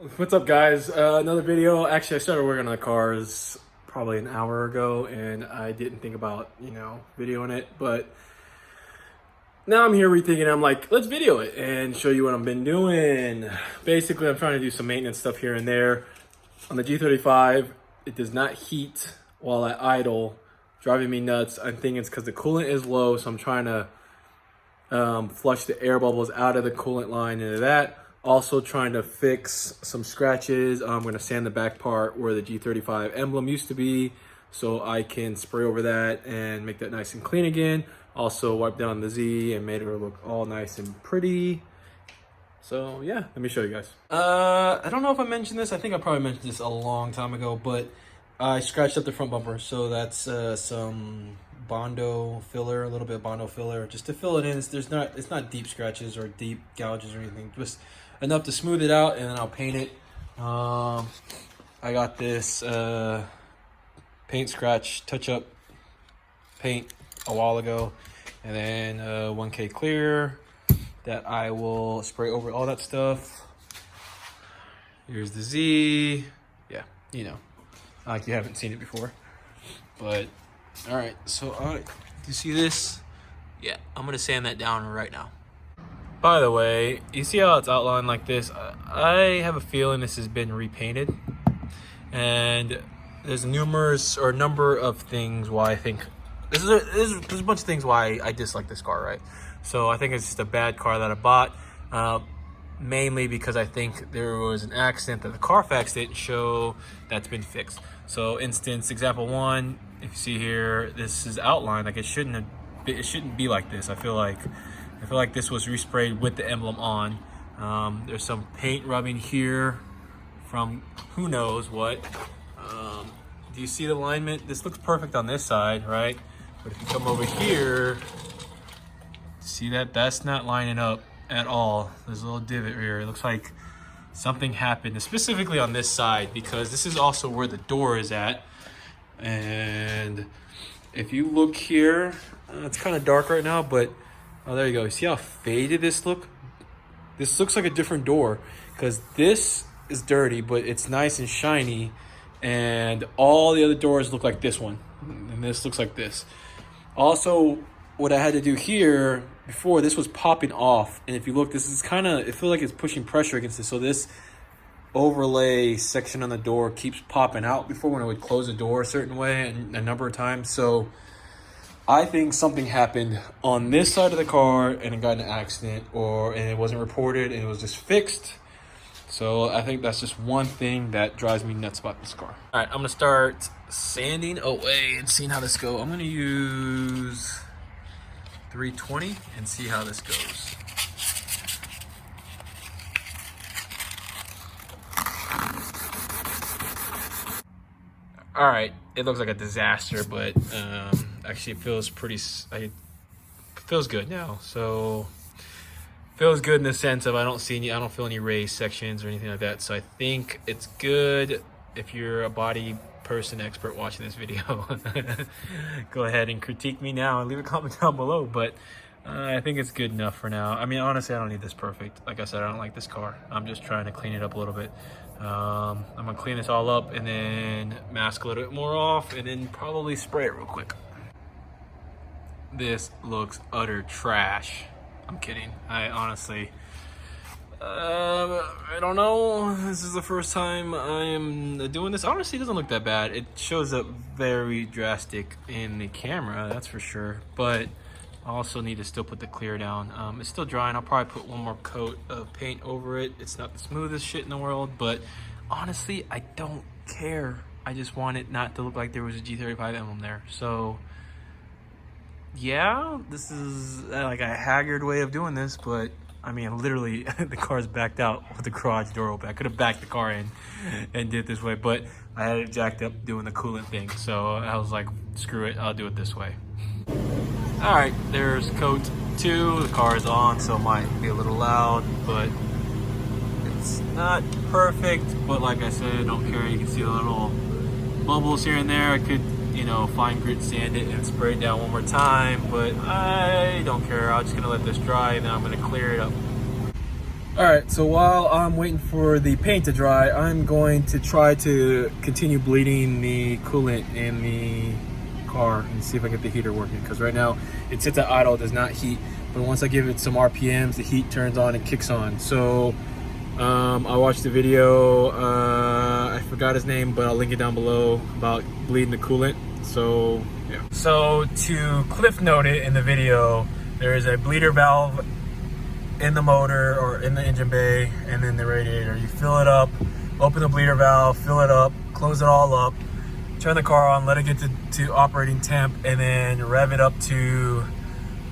What's up, guys? Another video. Actually, I started working on the cars probably an hour ago, and I didn't think about, videoing it. But now I'm here rethinking. I'm like, let's video it and show you what I've been doing. Basically, I'm trying to do some maintenance stuff here and there. On the G35, it does not heat while I idle, driving me nuts. I'm thinking it's because the coolant is low, so I'm trying to flush the air bubbles out of the coolant line into that. Also trying to fix some scratches. I'm going to sand the back part where the G35 emblem used to be so I can spray over that and make that nice and clean again. Also wipe down the Z and made it look all nice and pretty. So yeah, let me show you guys. I don't know if I mentioned this. I think I probably mentioned this a long time ago, but I scratched up the front bumper. So that's some Bondo filler, a little bit of Bondo filler, just to fill it in. It's not deep scratches or deep gouges or anything. Just enough to smooth it out, and then I'll paint it. I got this paint scratch touch-up paint a while ago, and then 1K clear that I will spray over all that stuff. Here's the Z. Yeah, like you haven't seen it before. But all right, so you see this? Yeah, I'm gonna sand that down right now. By the way, you see how it's outlined like this? I have a feeling this has been repainted, and there's a number of things why I think there's a bunch of things why I dislike this car, right? So I think it's just a bad car that I bought, mainly because I think there was an accident that the Carfax didn't show that's been fixed. So instance, example one, if you see here, this is outlined like it shouldn't be like this. I feel like this was resprayed with the emblem on. There's some paint rubbing here from who knows what. Do you see the alignment? This looks perfect on this side, right? But if you come over here, see that? That's not lining up at all. There's a little divot here. It looks like something happened, specifically on this side, because this is also where the door is at. And if you look here, it's kind of dark right now, but oh, there you go. You see how faded this looks? This looks like a different door, because this is dirty, but it's nice and shiny, and all the other doors look like this one, and this looks like this. Also, what I had to do here before, this was popping off, and if you look, this is kind of, it feels like it's pushing pressure against this, so this overlay section on the door keeps popping out before when it would close the door a certain way and a number of times. So I think something happened on this side of the car and it got in an accident, and it wasn't reported and it was just fixed. So I think that's just one thing that drives me nuts about this car. All right, I'm gonna start sanding away and seeing how this goes. I'm gonna use 320 and see how this goes. All right, it looks like a disaster, but actually it feels feels good now. So feels good in the sense of I don't feel any raised sections or anything like that. So I think it's good. If you're a body person expert watching this video, go ahead and critique me now and leave a comment down below. But I think it's good enough for now. I mean, honestly, I don't need this perfect. Like I said, I don't like this car. I'm just trying to clean it up a little bit. I'm gonna clean this all up and then mask a little bit more off and then probably spray it real quick. This looks utter trash. I'm kidding. I honestly, I don't know. This is the first time I am doing this. Honestly, it doesn't look that bad. It shows up very drastic in the camera, that's for sure. But I also need to still put the clear down. It's still drying. I'll probably put one more coat of paint over it. It's not the smoothest shit in the world, but honestly, I don't care. I just want it not to look like there was a G35 emblem there. So yeah, this is like a haggard way of doing this, but I mean, literally, the car's backed out with the garage door open. I could have backed the car in and did it this way, but I had it jacked up doing the coolant thing. So I was like, screw it, I'll do it this way. All right, there's coat 2. The car is on, so it might be a little loud, but it's not perfect. But like I said, I don't care. You can see the little bubbles here and there. I could, fine grit sand it and spray it down one more time, but I don't care. I'm just gonna let this dry and then I'm gonna clear it up. All right, so while I'm waiting for the paint to dry, I'm going to try to continue bleeding the coolant in the car and see if I get the heater working, because right now it sits at idle, does not heat, but once I give it some RPMs, the heat turns on and kicks on. So I watched the video, I forgot his name, but I'll link it down below, about bleeding the coolant. So yeah. So to cliff note it in the video, there is a bleeder valve in the motor or in the engine bay and then the radiator. You fill it up, open the bleeder valve, fill it up, close it all up, turn the car on, let it get to operating temp, and then rev it up to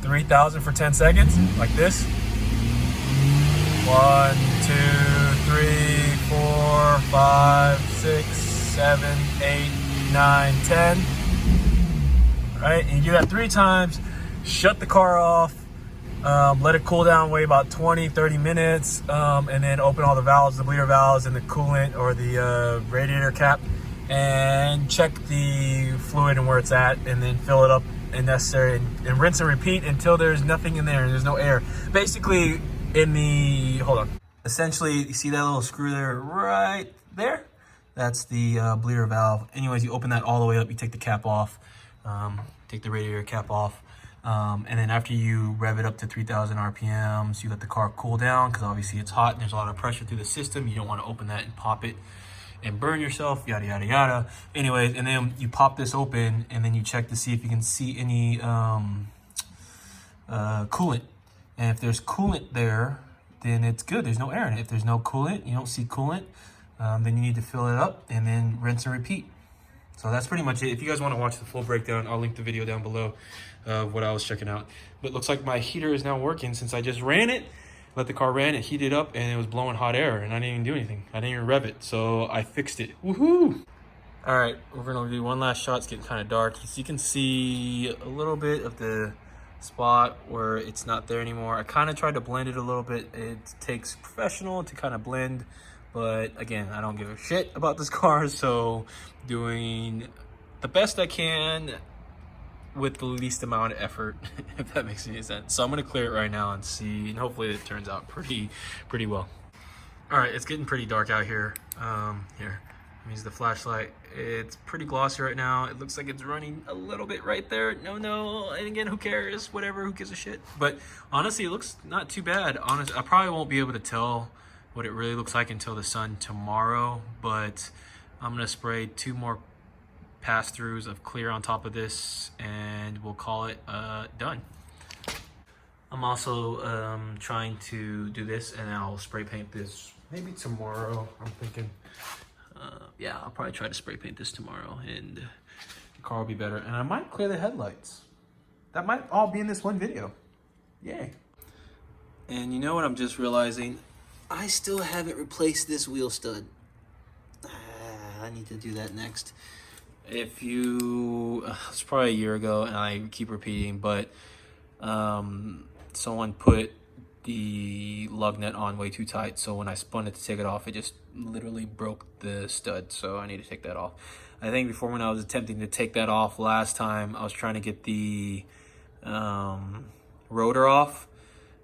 3,000 for 10 seconds, like this. 1, 2, 3, 4, 5, 6, 7, 8, 9, 10. Right, and you do that 3 times, shut the car off, let it cool down, wait about 20-30 minutes, and then open all the valves, the bleeder valves and the coolant or the radiator cap, and check the fluid and where it's at, and then fill it up if necessary, and rinse and repeat until there's nothing in there and there's no air. Basically, in the, hold on. Essentially, you see that little screw there right there? That's the bleeder valve. Anyways, you open that all the way up, you take the cap off, take the radiator cap off, and then after you rev it up to 3,000 RPMs, you let the car cool down, because obviously it's hot and there's a lot of pressure through the system. You don't want to open that and pop it and burn yourself, yada, yada, yada. Anyways, and then you pop this open and then you check to see if you can see any coolant. And if there's coolant there, then it's good. There's no air in it. If there's no coolant, you don't see coolant, then you need to fill it up and then rinse and repeat. So that's pretty much it. If you guys want to watch the full breakdown, I'll link the video down below of what I was checking out. But it looks like my heater is now working since I just ran it, let the car ran, it heated up, and it was blowing hot air, and I didn't even do anything. I didn't even rev it, so I fixed it. Woohoo! All right, we're gonna do one last shot. It's getting kind of dark. So you can see a little bit of the spot where it's not there anymore. I kind of tried to blend it a little bit. It takes professional to kind of blend, but again, I don't give a shit about this car, so doing the best I can with the least amount of effort, if that makes any sense. So I'm gonna clear it right now and see, and hopefully it turns out pretty well. All right, it's getting pretty dark out here. Here, I'm using the flashlight. It's pretty glossy right now. It looks like it's running a little bit right there. No, and again, who cares? Whatever, who gives a shit? But honestly, it looks not too bad. Honestly, I probably won't be able to tell what it really looks like until the sun tomorrow, but I'm gonna spray 2 more pass-throughs of clear on top of this and we'll call it done. I'm also trying to do this, and I'll spray paint this maybe tomorrow. I'm thinking, yeah, I'll probably try to spray paint this tomorrow and the car will be better. And I might clear the headlights. That might all be in this one video. Yay. And you know what I'm just realizing? I still haven't replaced this wheel stud. I need to do that next. If you, it's probably a year ago and I keep repeating, but someone put the lug nut on way too tight, so when I spun it to take it off, it just literally broke the stud, so I need to take that off. I think before, when I was attempting to take that off last time, I was trying to get the rotor off,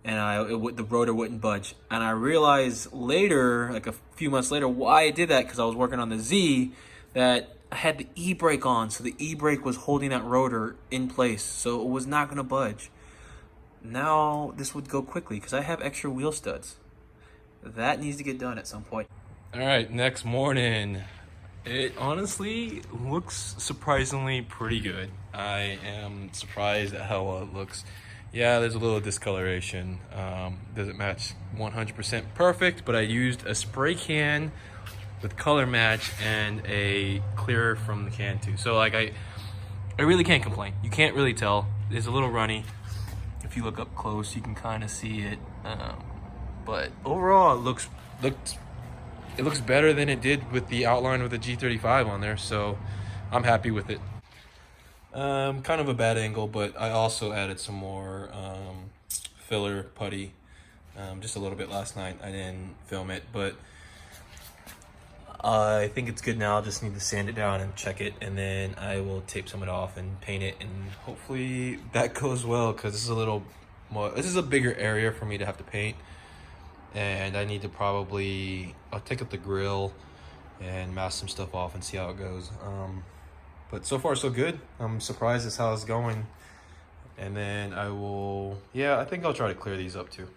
and the rotor wouldn't budge. And I realized later, like a few months later, why I did that, because I was working on the Z, that I had the e-brake on, so the e-brake was holding that rotor in place, so it was not going to budge. Now this would go quickly because I have extra wheel studs. That needs to get done at some point. All right, next morning. It honestly looks surprisingly pretty good. I am surprised at how well it looks. Yeah, there's a little discoloration. Doesn't match 100% perfect, but I used a spray can with color match and a clear from the can too. So like I really can't complain. You can't really tell. It's a little runny. If you look up close, you can kind of see it. But overall, it looks better than it did with the outline with the G35 on there. So I'm happy with it. Kind of a bad angle, but I also added some more filler putty, just a little bit last night. I didn't film it, but I think it's good now. I just need to sand it down and check it, and then I will tape some of it off and paint it, and hopefully that goes well, because this is a little more, this is a bigger area for me to have to paint. and I need to I'll take up the grill and mask some stuff off and see how it goes. But so far so good. I'm surprised as how it's going. And then I think I'll try to clear these up too.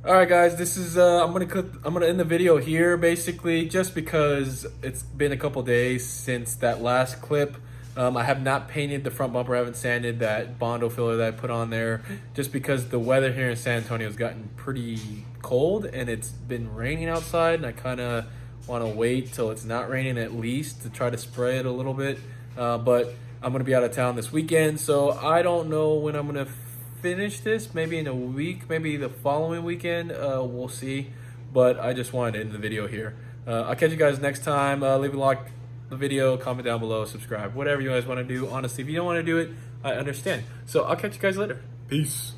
All right, guys, this is I'm gonna end the video here basically, just because it's been a couple days since that last clip. I have not painted the front bumper. I haven't sanded that Bondo filler that I put on there, just because the weather here in San Antonio has gotten pretty cold and it's been raining outside, and I kind of want to wait till it's not raining at least to try to spray it a little bit. But I'm going to be out of town this weekend, so I don't know when I'm going to finish this. Maybe in a week, maybe the following weekend. We'll see. But I just wanted to end the video here. I'll catch you guys next time. Leave a like the video, comment down below, subscribe, whatever you guys want to do. Honestly, if you don't want to do it, I understand. So I'll catch you guys later. Peace.